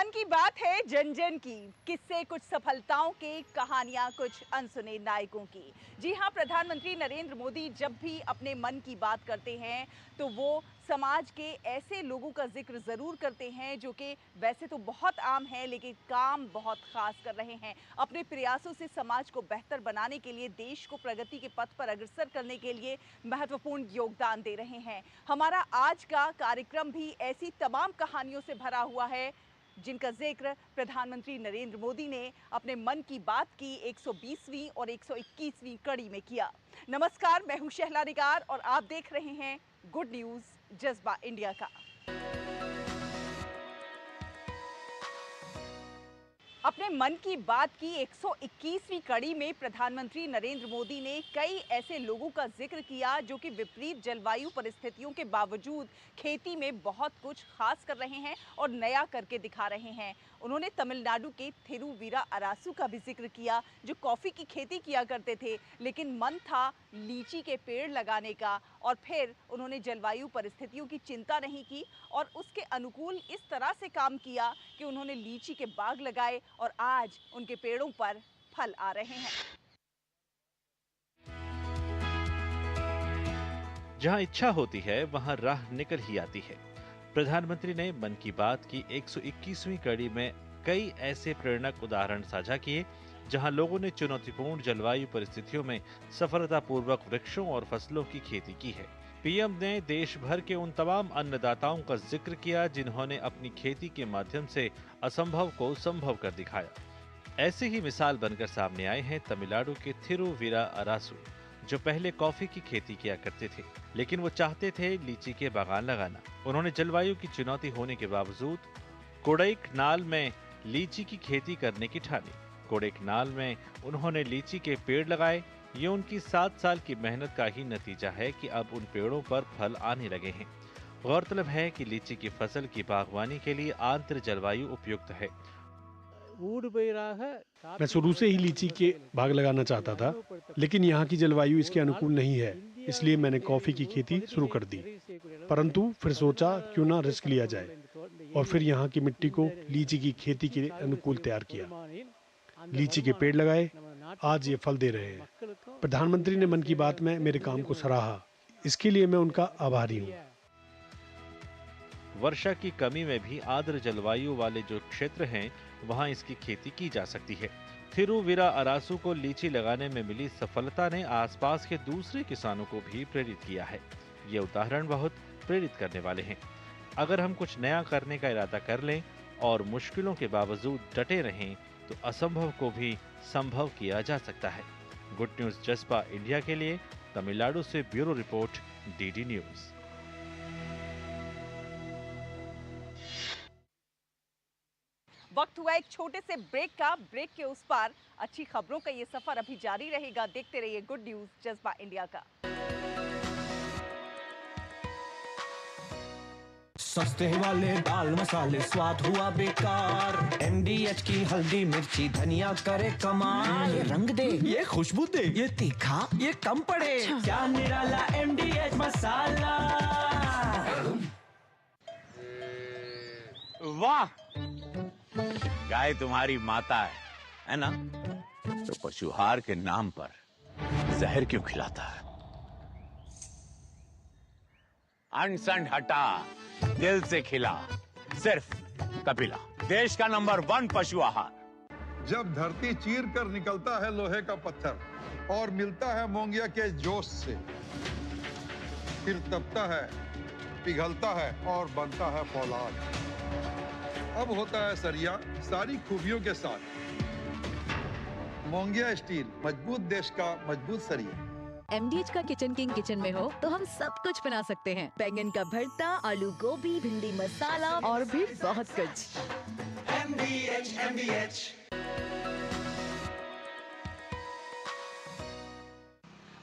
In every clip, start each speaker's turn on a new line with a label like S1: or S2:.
S1: मन की बात है जन जन की, किस्से कुछ सफलताओं के, कहानियां कुछ अनसुने नायकों की। जी हाँ, प्रधानमंत्री नरेंद्र मोदी जब भी अपने मन की बात करते हैं तो वो समाज के ऐसे लोगों का जिक्र ज़रूर करते हैं जो कि वैसे तो बहुत आम है लेकिन काम बहुत खास कर रहे हैं। अपने प्रयासों से समाज को बेहतर बनाने के लिए, देश को प्रगति के पथ पर अग्रसर करने के लिए महत्वपूर्ण योगदान दे रहे हैं। हमारा आज का कार्यक्रम भी ऐसी तमाम कहानियों से भरा हुआ है जिनका जिक्र प्रधानमंत्री नरेंद्र मोदी ने अपने मन की बात की 120वीं और 121वीं कड़ी में किया। नमस्कार, मैं हूं शहला निगार और आप देख रहे हैं गुड न्यूज जज्बा इंडिया का। अपने मन की बात की 121वीं कड़ी में प्रधानमंत्री नरेंद्र मोदी ने कई ऐसे लोगों का जिक्र किया जो कि विपरीत जलवायु परिस्थितियों के बावजूद खेती में बहुत कुछ खास कर रहे हैं और नया करके दिखा रहे हैं। उन्होंने तमिलनाडु के थिरुवीरा अरासू का भी जिक्र किया जो कॉफ़ी की खेती किया करते थे, लेकिन मन था लीची के पेड़ लगाने का और फिर उन्होंने जलवायु परिस्थितियों की चिंता नहीं की और उसके अनुकूल इस तरह से काम किया कि उन्होंने लीची के बाग लगाए और आज उनके पेड़ों पर फल आ रहे हैं।
S2: जहां इच्छा होती है वहां राह निकल ही आती है। प्रधानमंत्री ने मन की बात की 121वीं कड़ी में कई ऐसे प्रेरक उदाहरण साझा किए जहां लोगों ने चुनौतीपूर्ण जलवायु परिस्थितियों में सफलतापूर्वक वृक्षों और फसलों की खेती की है। पीएम ने देश भर के उन तमाम अन्नदाताओं का जिक्र किया जिन्होंने अपनी खेती के माध्यम से असंभव को संभव कर दिखाया। ऐसे ही मिसाल बनकर सामने आए हैं तमिलनाडु के थिरुवीरा अरासू, जो पहले कॉफी की खेती किया करते थे लेकिन वो चाहते थे लीची के बागान लगाना। उन्होंने जलवायु की चुनौती होने के बावजूद कोडाईकनाल में लीची की खेती करने की ठानी। कोडाईकनाल में उन्होंने लीची के पेड़ लगाए। ये उनकी 7 साल की मेहनत का ही नतीजा है कि अब उन पेड़ों पर फल आने लगे हैं। गौरतलब है कि लीची की फसल की बागवानी के लिए आंतर जलवायु उपयुक्त है।
S3: मैं शुरू से ही लीची के बाग लगाना चाहता था, लेकिन यहाँ की जलवायु इसके अनुकूल नहीं है, इसलिए मैंने कॉफी की खेती शुरू कर दी। परंतु फिर सोचा क्यों ना रिस्क लिया जाए और फिर यहाँ की मिट्टी को लीची की खेती के अनुकूल तैयार किया। लीची के पेड़ लगाए, आज ये फल दे रहे हैं। प्रधानमंत्री ने मन की बात में मेरे काम को सराहा, इसके लिए मैं उनका आभारी हूँ।
S2: वर्षा की कमी में भी आर्द्र जलवायु वाले जो क्षेत्र हैं वहां इसकी खेती की जा सकती है। थिरुवीरा अरासू को लीची लगाने में मिली सफलता ने आसपास के दूसरे किसानों को भी प्रेरित किया है। ये उदाहरण बहुत प्रेरित करने वाले हैं। अगर हम कुछ नया करने का इरादा कर लें और मुश्किलों के बावजूद डटे रहें तो असंभव को भी संभव किया जा सकता है। गुड न्यूज जज्बा इंडिया के लिए तमिलनाडु से ब्यूरो रिपोर्ट, डीडी न्यूज।
S1: वक्त हुआ एक छोटे से ब्रेक का। ब्रेक के उस पार अच्छी खबरों का ये सफर अभी जारी रहेगा। देखते रहिए गुड न्यूज जज्बा इंडिया का।
S4: सस्ते वाले दाल मसाले स्वाद हुआ बेकार। MDH की हल्दी मिर्ची धनिया करे कमाल। ये रंग दे, ये खुशबू दे, ये तीखा, ये कम पड़े। क्या निराला MDH मसाला।
S5: वाह, गाय तुम्हारी माता है ना? तो पशुहार के नाम पर जहर क्यों खिलाता है? अनसंड हटा, दिल से खिला, सिर्फ कपिला, देश का नंबर 1 पशु आहार।
S6: जब धरती चीर कर निकलता है लोहे का पत्थर और मिलता है मोंगिया के जोश से, फिर तपता है, पिघलता है और बनता है फौलाद। अब होता है सरिया सारी खूबियों के साथ। मोंगिया स्टील, मजबूत देश का मजबूत सरिया।
S7: MDH का किचन किंग किचन में हो तो हम सब कुछ बना सकते हैं। बैंगन का भरता, आलू गोभी, भिंडी मसाला और भी बहुत कुछ।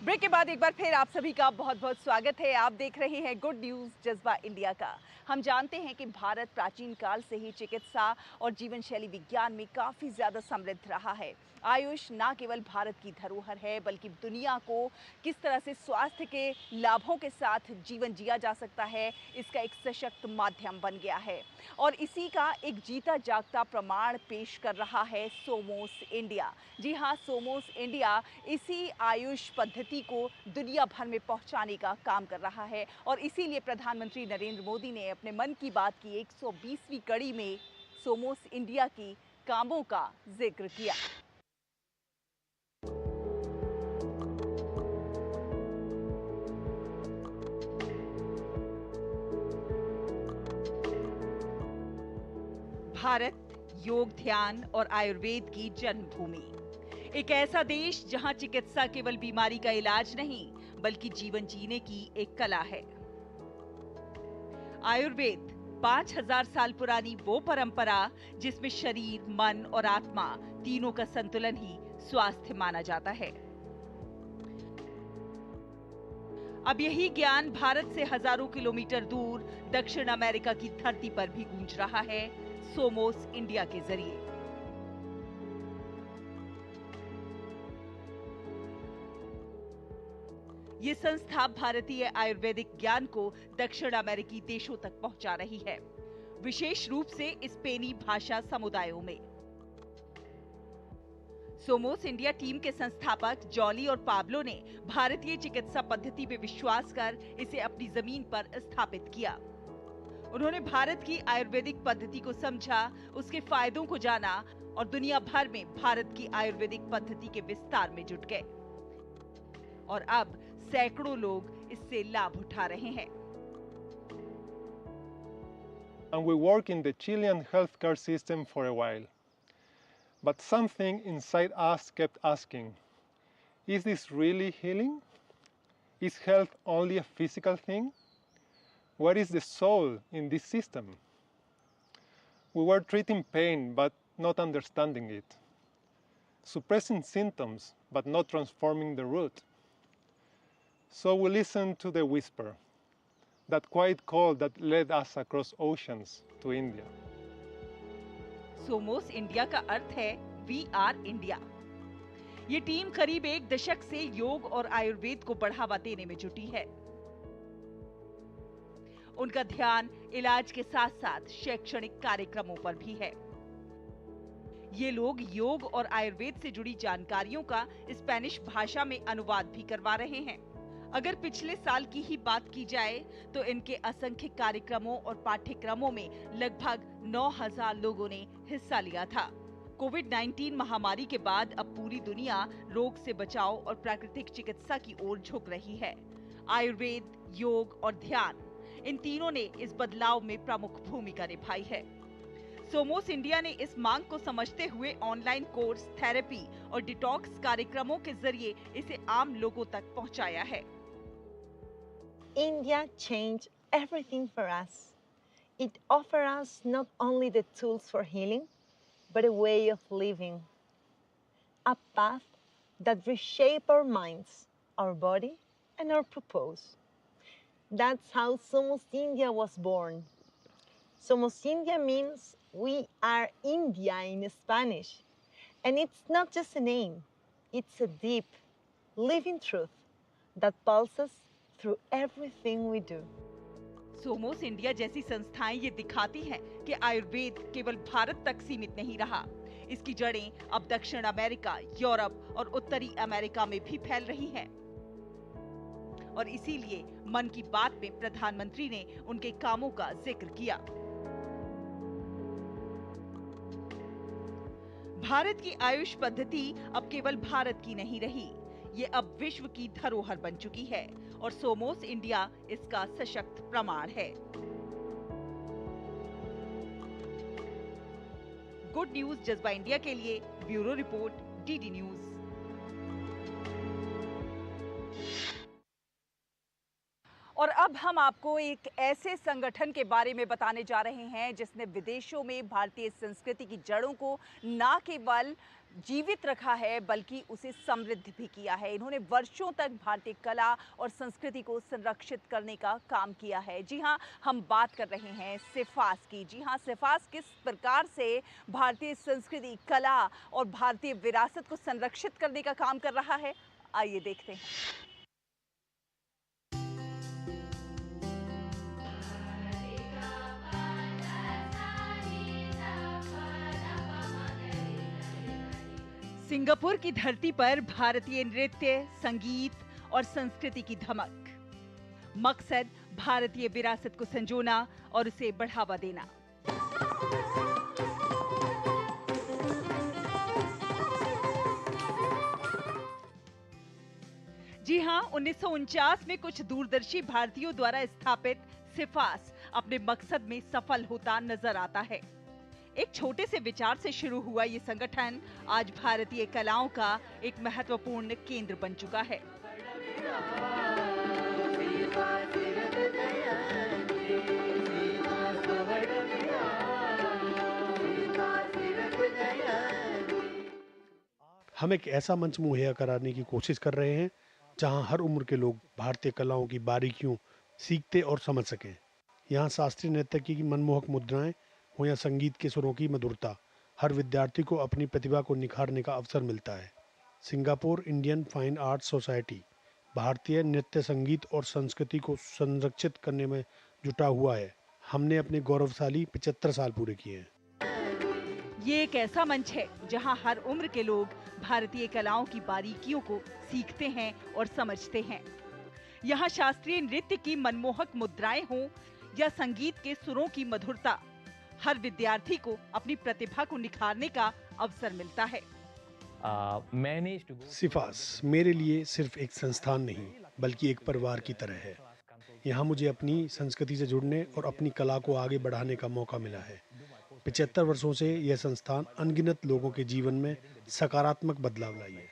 S1: ब्रेक के बाद एक बार फिर आप सभी का बहुत बहुत स्वागत है। आप देख रहे हैं गुड न्यूज जज्बा इंडिया का। हम जानते हैं कि भारत प्राचीन काल से ही चिकित्सा और जीवन शैली विज्ञान में काफ़ी ज़्यादा समृद्ध रहा है। आयुष ना केवल भारत की धरोहर है बल्कि दुनिया को किस तरह से स्वास्थ्य के लाभों के साथ जीवन जिया जा सकता है, इसका एक सशक्त माध्यम बन गया है। और इसी का एक जीता जागता प्रमाण पेश कर रहा है सोमोस इंडिया। जी हाँ, सोमोस इंडिया इसी आयुष पद्धति को दुनिया भर में पहुंचाने का काम कर रहा है और इसीलिए प्रधानमंत्री नरेंद्र मोदी ने अपने मन की बात की 120वीं कड़ी में सोमोस इंडिया की कामों का जिक्र किया। भारत योग, ध्यान और आयुर्वेद की जन्मभूमि, एक ऐसा देश जहां चिकित्सा केवल बीमारी का इलाज नहीं बल्कि जीवन जीने की एक कला है। आयुर्वेद 5000 साल पुरानी वो परंपरा जिसमें शरीर, मन और आत्मा तीनों का संतुलन ही स्वास्थ्य माना जाता है। अब यही ज्ञान भारत से हजारों किलोमीटर दूर दक्षिण अमेरिका की धरती पर भी गूंज रहा है सोमोस इंडिया के जरिए। ये संस्था भारतीय आयुर्वेदिक ज्ञान को दक्षिण अमेरिकी देशों तक पहुंचा रही है, विशेष रूप से स्पेनी भाषा समुदायों में। सोमोस इंडिया टीम के संस्थापक जॉली और पाब्लो ने भारतीय चिकित्सा पद्धति पे विश्वास कर इसे अपनी जमीन पर स्थापित किया। उन्होंने भारत की आयुर्वेदिक पद्धति को समझा, उसके फायदों को जाना और दुनिया भर में भारत की आयुर्वेदिक पद्धति के विस्तार में जुट गए और अब सैकड़ों लोग इससे लाभ उठा रहे हैं।
S8: And we work in the Chilean healthcare system for a while. But something inside us kept asking, is this really healing? Is health only a physical thing? Where is the soul in this system? We were treating pain but not understanding it, suppressing symptoms but not transforming the root. So we listened to the whisper, that quiet call that led us across oceans to India.
S1: Somos India का अर्थ है we are India. ये team करीब एक दशक से योग और आयुर्वेद को बढ़ावा देने में जुटी है। उनका ध्यान इलाज के साथ साथ शैक्षणिक कार्यक्रमों पर भी है। ये लोग योग और आयुर्वेद से जुड़ी जानकारियों का स्पेनिश भाषा में अनुवाद भी करवा रहे हैं। अगर पिछले साल की ही बात की जाए तो इनके असंख्य कार्यक्रमों और पाठ्यक्रमों में लगभग 9000 लोगों ने हिस्सा लिया था। कोविड-19 महामारी के बाद अब पूरी दुनिया रोग से बचाव और प्राकृतिक चिकित्सा की ओर झुक रही है। आयुर्वेद, योग और ध्यान, इन तीनों ने इस बदलाव में प्रमुख भूमिका निभाई है। सोमोस इंडिया ने इस मांग को समझते हुए ऑनलाइन कोर्स, थेरेपी और डिटॉक्स कार्यक्रमों के जरिए इसे आम लोगों तक पहुंचाया है।
S9: India changed everything for us. It offers us not only the tools for healing, but a way of living. A path that reshapes our minds, our body, and our purpose. That's how Somos India was born. Somos India means we are India in Spanish. And it's not just a name, it's a deep, living truth that pulses through everything we do.
S1: Somos India जैसी संस्थाएं ये दिखाती हैं कि आयुर्वेद केवल भारत तक सीमित नहीं रहा। इसकी जड़ें अब दक्षिण अमेरिका, यूरोप और उत्तरी अमेरिका में भी फैल रही हैं। और इसीलिए मन की बात में प्रधानमंत्री ने उनके कामों का जिक्र किया। भारत की आयुष पद्धति अब केवल भारत की नहीं रही, ये अब विश्व की धरोहर बन चुकी है और सोमोस इंडिया इसका सशक्त प्रमाण है। गुड न्यूज जज्बा इंडिया के लिए ब्यूरो रिपोर्ट, डीडी न्यूज। और अब हम आपको एक ऐसे संगठन के बारे में बताने जा रहे हैं जिसने विदेशों में भारतीय संस्कृति की जड़ों को ना केवल जीवित रखा है बल्कि उसे समृद्ध भी किया है। इन्होंने वर्षों तक भारतीय कला और संस्कृति को संरक्षित करने का काम किया है। जी हाँ, हम बात कर रहे हैं सिफास की। जी हाँ, सिफास किस प्रकार से भारतीय संस्कृति, कला और भारतीय विरासत को संरक्षित करने का काम कर रहा है, आइए देखते हैं। सिंगापुर की धरती पर भारतीय नृत्य, संगीत और संस्कृति की धमक। मकसद भारतीय विरासत को संजोना और उसे बढ़ावा देना। जी हां, 1949 में कुछ दूरदर्शी भारतीयों द्वारा स्थापित सिफास अपने मकसद में सफल होता नजर आता है। एक छोटे से विचार से शुरू हुआ ये संगठन आज भारतीय कलाओं का एक महत्वपूर्ण केंद्र बन चुका है।
S3: हम एक ऐसा मंच मुहैया कराने की कोशिश कर रहे हैं जहां हर उम्र के लोग भारतीय कलाओं की बारीकियों सीखते और समझ सकें। यहाँ शास्त्रीय नृत्य की मनमोहक मुद्राएं हो या संगीत के सुरों की मधुरता, हर विद्यार्थी को अपनी प्रतिभा को निखारने का अवसर मिलता है। Singapore Indian fine arts society भारतीय नृत्य, संगीत और संस्कृति को संरक्षित करने में जुटा हुआ है। हमने अपने गौरवशाली 75 साल पूरे किए हैं।
S1: ये एक ऐसा मंच है जहां हर उम्र के लोग भारतीय कलाओं की बारीकियों को सीखते हैं और समझते हैं। यहाँ शास्त्रीय नृत्य की मनमोहक मुद्राएं हों या संगीत के सुरों की मधुरता, हर विद्यार्थी को अपनी प्रतिभा को निखारने का अवसर मिलता है।
S3: सिफास मेरे लिए सिर्फ एक संस्थान नहीं बल्कि एक परिवार की तरह है। यहाँ मुझे अपनी संस्कृति से जुड़ने और अपनी कला को आगे बढ़ाने का मौका मिला है। 75 वर्षों से यह संस्थान अनगिनत लोगों के जीवन में सकारात्मक बदलाव लाई है।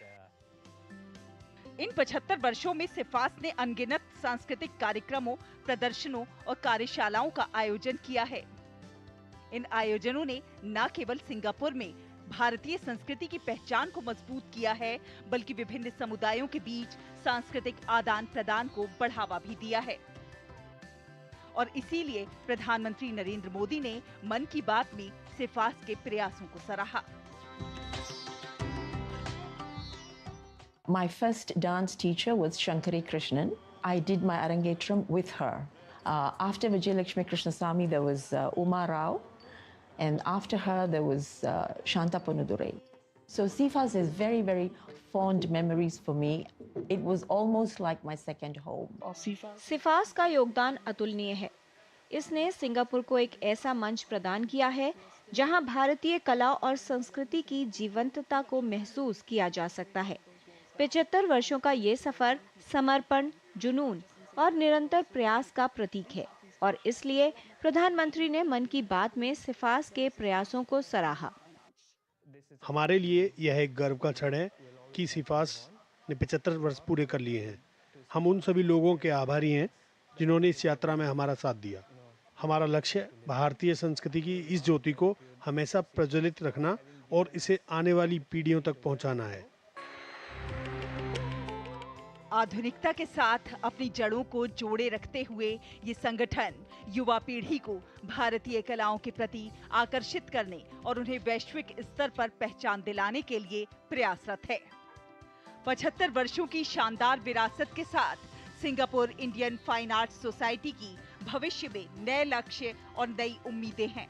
S1: इन 75 वर्षों में सिफास ने अनगिनत सांस्कृतिक कार्यक्रमों, प्रदर्शनों और कार्यशालाओं का आयोजन किया है। इन आयोजनों ने न केवल सिंगापुर में भारतीय संस्कृति की पहचान को मजबूत किया है बल्कि विभिन्न समुदायों के बीच सांस्कृतिक आदान प्रदान को बढ़ावा भी दिया है। और इसीलिए प्रधानमंत्री नरेंद्र मोदी ने मन की बात में सिफास के प्रयासों को सराहा।
S10: My first dance teacher was Shankari Krishnan. I did my Arangetram with her. After Vijayalakshmi Krishnasamy, there was Uma Rao. And after her, there was Shanta Ponnadurai. So Sifas has very, very fond memories for me. It was almost like my second home.
S11: सिफास का योगदान अतुलनीय है। इसने Singapore को एक ऐसा मंच प्रदान किया है जहां भारतीय कला और संस्कृति की जीवंतता को महसूस किया जा सकता है। 75 वर्षों का ये सफर समर्पण, जुनून और निरंतर प्रयास का प्रतीक है और इसलिए प्रधानमंत्री ने मन की बात में सिफास के प्रयासों को सराहा।
S3: हमारे लिए यह एक गर्व का क्षण है कि सिफास ने 75 वर्ष पूरे कर लिए हैं। हम उन सभी लोगों के आभारी हैं जिन्होंने इस यात्रा में हमारा साथ दिया। हमारा लक्ष्य भारतीय संस्कृति की इस ज्योति को हमेशा प्रज्वलित रखना और इसे आने वाली पीढ़ियों तक पहुंचाना है।
S1: आधुनिकता के साथ अपनी जड़ों को जोड़े रखते हुए ये संगठन युवा पीढ़ी को भारतीय कलाओं के प्रति आकर्षित करने और उन्हें वैश्विक स्तर पर पहचान दिलाने के लिए प्रयासरत है। 75 वर्षों की शानदार विरासत के साथ Singapore Indian fine arts society की भविष्य में नए लक्ष्य और नई उम्मीदें हैं।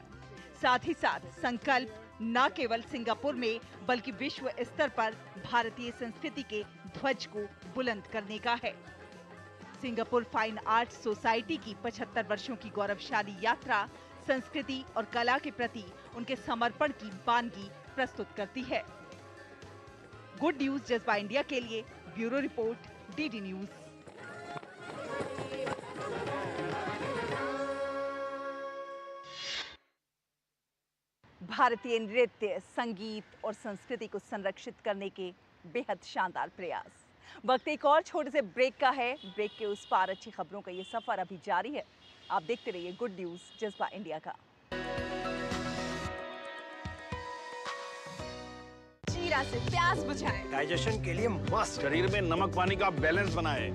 S1: साथ ही साथ संकल्प न केवल सिंगापुर में बल्कि विश्व स्तर पर भारतीय संस्कृति के ध्वज को बुलंद करने का है। सिंगापुर फाइन आर्ट्स सोसाइटी की 75 वर्षों की गौरवशाली यात्रा संस्कृति और कला के प्रति उनके समर्पण की वानगी प्रस्तुत करती है। गुड न्यूज जज्बा इंडिया के लिए ब्यूरो रिपोर्ट, डीडी न्यूज। भारतीय नृत्य, संगीत और संस्कृति को संरक्षित करने के बेहद शानदार प्रयास। वक्त एक और छोटे से ब्रेक का है। ब्रेक के उस पार अच्छी खबरों का ये सफर अभी जारी है। आप देखते रहिए गुड न्यूज जज्बा इंडिया का।
S12: जीरा से प्यास बुझाए,
S13: डाइजेशन के लिए मस्त, शरीर में नमक पानी का बैलेंस बनाए।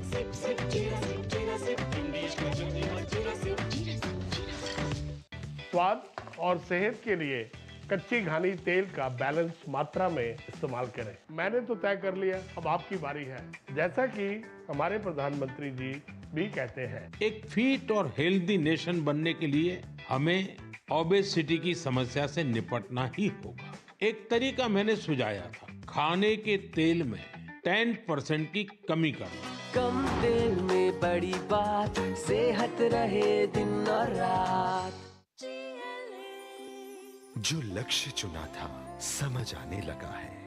S14: स्वाद और सेहत के लिए कच्ची घानी तेल का बैलेंस मात्रा में इस्तेमाल करें। मैंने तो तय कर लिया, अब आपकी बारी है। जैसा कि हमारे प्रधानमंत्री जी भी कहते हैं,
S15: एक फिट और हेल्दी नेशन बनने के लिए हमें ओबेसिटी की समस्या से निपटना ही होगा। एक तरीका मैंने सुझाया था, खाने के तेल में 10% की कमी करना।
S4: कम तेल में बड़ी बात, सेहत रहे दिन और रात।
S16: जो लक्ष्य चुना था समझ आने लगा है।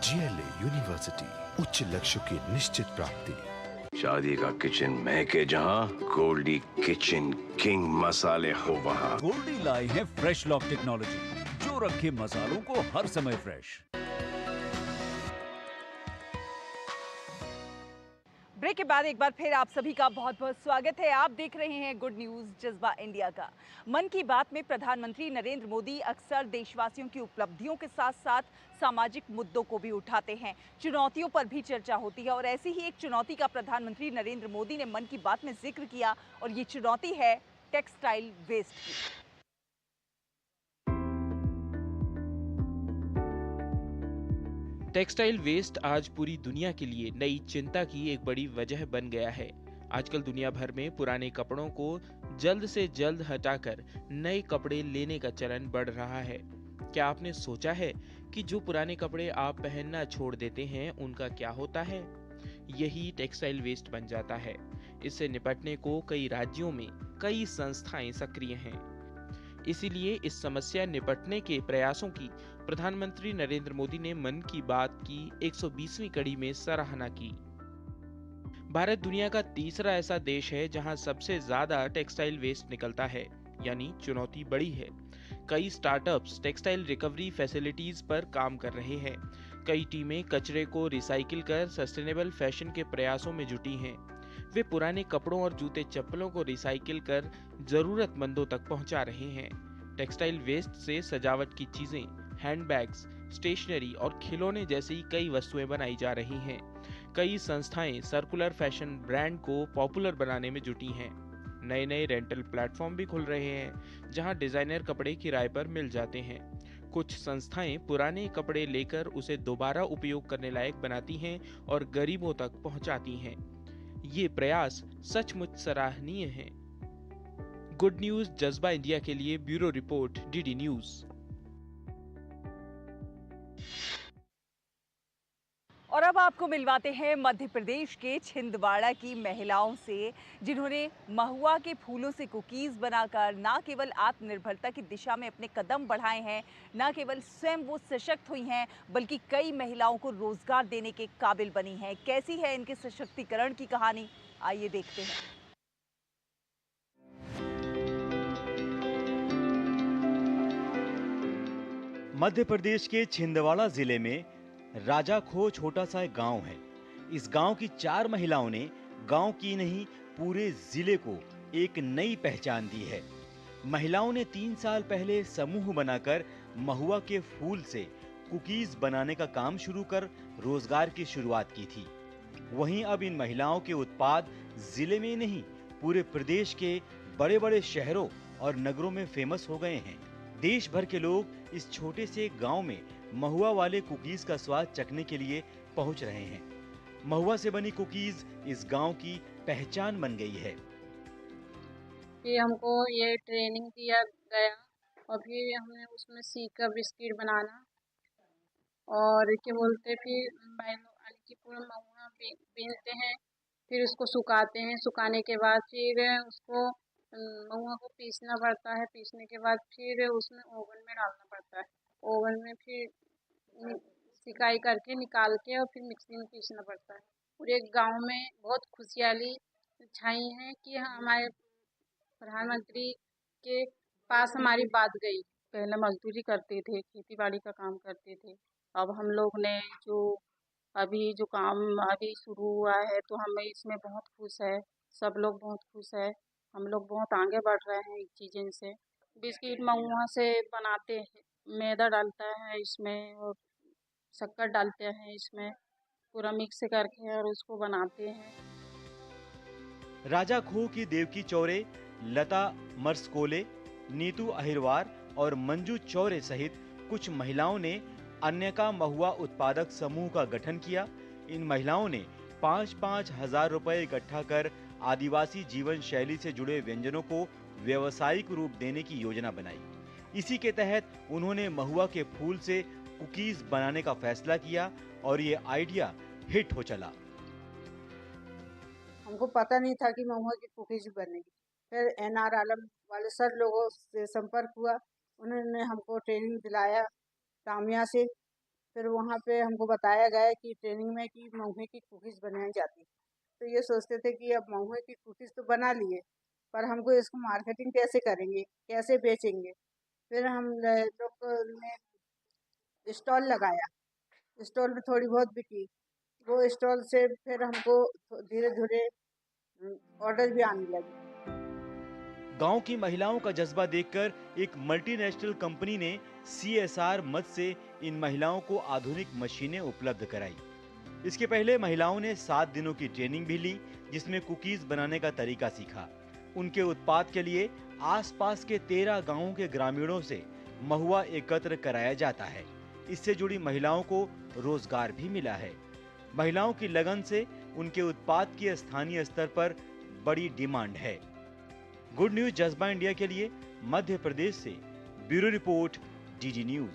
S16: GLA यूनिवर्सिटी, उच्च लक्ष्य की निश्चित प्राप्ति।
S17: शादी का किचन महके जहां, गोल्डी किचन किंग मसाले हो वहां।
S18: गोल्डी लाई है फ्रेश लॉक टेक्नोलॉजी, जो रखे मसालों को हर समय फ्रेश।
S1: ब्रेक के बाद एक बार फिर आप सभी का बहुत बहुत स्वागत है। आप देख रहे हैं गुड न्यूज जज्बा इंडिया का। मन की बात में प्रधानमंत्री नरेंद्र मोदी अक्सर देशवासियों की उपलब्धियों के साथ साथ सामाजिक मुद्दों को भी उठाते हैं। चुनौतियों पर भी चर्चा होती है और ऐसी ही एक चुनौती का प्रधानमंत्री नरेंद्र मोदी ने मन की बात में जिक्र किया और ये चुनौती है टेक्सटाइल वेस्ट की।
S19: टेक्सटाइल वेस्ट आज पूरी दुनिया के लिए नई चिंता की एक बड़ी वजह बन गया है। आजकल दुनिया भर में पुराने कपड़ों को जल्द से जल्द हटाकर नए कपड़े लेने का चलन बढ़ रहा है। क्या आपने सोचा है कि जो पुराने कपड़े आप पहनना छोड़ देते हैं उनका क्या होता है? यही टेक्सटाइल वेस्ट बन जाता है। इससे निपटने को कई राज्यों में कई संस्थाएं सक्रिय हैं। इसीलिए इस समस्या निपटने के प्रयासों की प्रधानमंत्री नरेंद्र मोदी ने मन की बात की 120वीं कड़ी में सराहना की। भारत दुनिया का तीसरा ऐसा देश है जहां सबसे ज्यादा टेक्सटाइल वेस्ट निकलता है, यानी चुनौती बड़ी है। कई स्टार्टअप्स टेक्सटाइल रिकवरी फैसिलिटीज पर काम कर रहे हैं। कई टीमें कचरे को रिसाइकिल कर सस्टेनेबल फैशन के प्रयासों में जुटी हैं। वे पुराने कपड़ों और जूते चप्पलों को रिसाइकिल कर जरूरतमंदों तक पहुंचा रहे हैं। टेक्सटाइल वेस्ट से सजावट की चीजें, हैंडबैग्स, स्टेशनरी और खिलौने जैसी कई वस्तुएं बनाई जा रही हैं। कई संस्थाएं सर्कुलर फैशन ब्रांड को पॉपुलर बनाने में जुटी हैं। नए नए रेंटल प्लेटफॉर्म भी खुल रहे हैं जहां डिजाइनर कपड़े किराए पर मिल जाते हैं। कुछ संस्थाएं पुराने कपड़े लेकर उसे दोबारा उपयोग करने लायक बनाती हैं और गरीबों तक पहुंचाती हैं। ये प्रयास सचमुच सराहनीय है। गुड न्यूज जज्बा इंडिया के लिए ब्यूरो रिपोर्ट DD न्यूज।
S1: और अब आपको मिलवाते हैं मध्य प्रदेश के छिंदवाड़ा की महिलाओं से, जिन्होंने महुआ के फूलों से कुकीज बनाकर न केवल आत्मनिर्भरता की दिशा में अपने कदम बढ़ाए हैं, न केवल स्वयं वो सशक्त हुई हैं, बल्कि कई महिलाओं को रोजगार देने के काबिल बनी हैं। कैसी है इनके सशक्तिकरण की कहानी, आइए देखते हैं।
S20: मध्य प्रदेश के छिंदवाड़ा जिले में राजाखो छोटा सा एक गांव है। इस गांव की 4 महिलाओं ने गांव की नहीं पूरे जिले को एक नई पहचान दी है। महिलाओं ने 3 साल पहले समूह बनाकर महुआ के फूल से कुकीज बनाने का काम शुरू कर रोजगार की शुरुआत की थी। वहीं अब इन महिलाओं के उत्पाद जिले में नहीं पूरे प्रदेश के बड़े-बड़े शहरों और नगरों में फेमस हो गए हैं। देश भर के लोग इस छोटे से गांव में महुआ वाले कुकीज का स्वाद चखने के लिए पहुंच रहे हैं। महुआ से बनी कुकीज इस गांव की पहचान बन गई है।
S21: फिर हमको ये ट्रेनिंग दिया गया और फिर हमने उसमें सीखा बिस्किट बनाना और क्या बोलते, फिर पूरा महुआ बीनते हैं, फिर उसको सुखाते हैं। सुखाने के बाद फिर उसको महुआ को पीसना पड़ता है। पीसने के बाद फिर उसमें ओवन में डालना पड़ता है। ओवन में फिर सिकाई करके निकाल के और फिर मिक्सी में पीसना पड़ता है। पूरे गांव में बहुत खुशहाली छाई है कि हमारे प्रधानमंत्री के पास हमारी बात गई। पहले मजदूरी करते थे, खेती बाड़ी का काम करते थे। अब हम लोग ने जो अभी जो काम अभी शुरू हुआ है तो हम इसमें बहुत खुश है, सब लोग बहुत खुश है, हम लोग बहुत आगे बढ़ रहे हैं इस चीज़ों से। बिस्किट महुआ से बनाते हैं, मैदा डालता है इसमें और शक्कर डालते हैं इसमें, पूरा मिक्स करके और उसको बनाते हैं।
S20: राजा खो की देवकी चौरे, लता मर्सकोले, नीतू अहिरवार और मंजू चौरे सहित कुछ महिलाओं ने अन्यका महुआ उत्पादक समूह का गठन किया। इन महिलाओं ने 5-5 हजार रुपए इकट्ठा कर आदिवासी जीवन शैली से जुड़े व्यंजनों को व्यवसायिक रूप देने की योजना बनाई। इसी के तहत उन्होंने महुआ के फूल से कुकीज बनाने का फैसला किया और ये आइडिया हिट हो चला।
S21: हमको पता नहीं था कि महुआ की कुकीज बनेगी। फिर एनआर आलम वाले सर लोगों से संपर्क हुआ, उन्होंने हमको ट्रेनिंग दिलाया तामिया से। फिर वहाँ पे हमको बताया गया कि ट्रेनिंग में कि महुए की कुकीज बनाई जाती। तो ये सोचते थे कि अब महुए की कुकीज तो बना लिए, पर हमको इसको मार्केटिंग कैसे करेंगे, कैसे बेचेंगे। फिर हम लोग ने स्टॉल लगाया, स्टॉल में थोड़ी बहुत बिकी। वो स्टॉल से फिर हमको धीरे धीरे ऑर्डर भी आने लगे।
S20: गांव की महिलाओं का जज्बा देखकर एक मल्टीनेशनल कंपनी ने CSR मद से इन महिलाओं को आधुनिक मशीनें उपलब्ध कराई। इसके पहले महिलाओं ने 7 दिनों की ट्रेनिंग भी ली, जिसमें कुकीज बनाने का तरीका सीखा। उनके उत्पाद के लिए आसपास के 13 गांवों के ग्रामीणों से महुआ एकत्र कराया जाता है। इससे जुड़ी महिलाओं को रोजगार भी मिला है। महिलाओं की लगन से उनके उत्पाद की स्थानीय स्तर पर बड़ी डिमांड है। गुड न्यूज जज्बा इंडिया के लिए मध्य प्रदेश से ब्यूरो रिपोर्ट, DD न्यूज।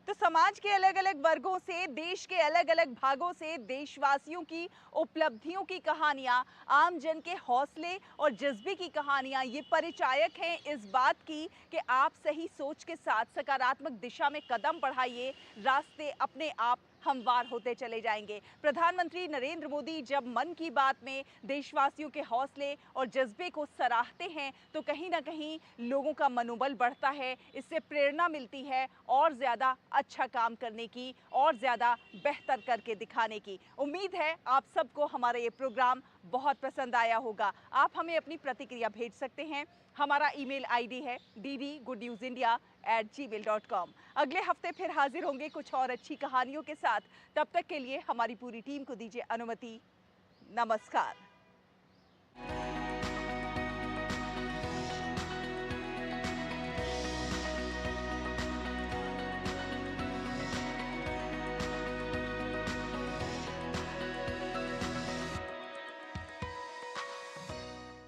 S1: तो समाज के अलग अलग वर्गों से, देश के अलग अलग भागों से देशवासियों की उपलब्धियों की कहानियां, आम जन के हौसले और जज्बे की कहानियां ये परिचायक हैं इस बात की कि आप सही सोच के साथ सकारात्मक दिशा में कदम बढ़ाइए, रास्ते अपने आप हमवार होते चले जाएंगे। प्रधानमंत्री नरेंद्र मोदी जब मन की बात में देशवासियों के हौसले और जज्बे को सराहते हैं तो कहीं ना कहीं लोगों का मनोबल बढ़ता है, इससे प्रेरणा मिलती है और ज़्यादा अच्छा काम करने की, और ज़्यादा बेहतर करके दिखाने की। उम्मीद है आप सबको हमारा ये प्रोग्राम बहुत पसंद आया होगा। आप हमें अपनी प्रतिक्रिया भेज सकते हैं। हमारा ईमेल ID है ddgoodnewsindia@gmail.com। अगले हफ्ते फिर हाजिर होंगे कुछ और अच्छी कहानियों के साथ। तब तक के लिए हमारी पूरी टीम को दीजिए अनुमति। नमस्कार।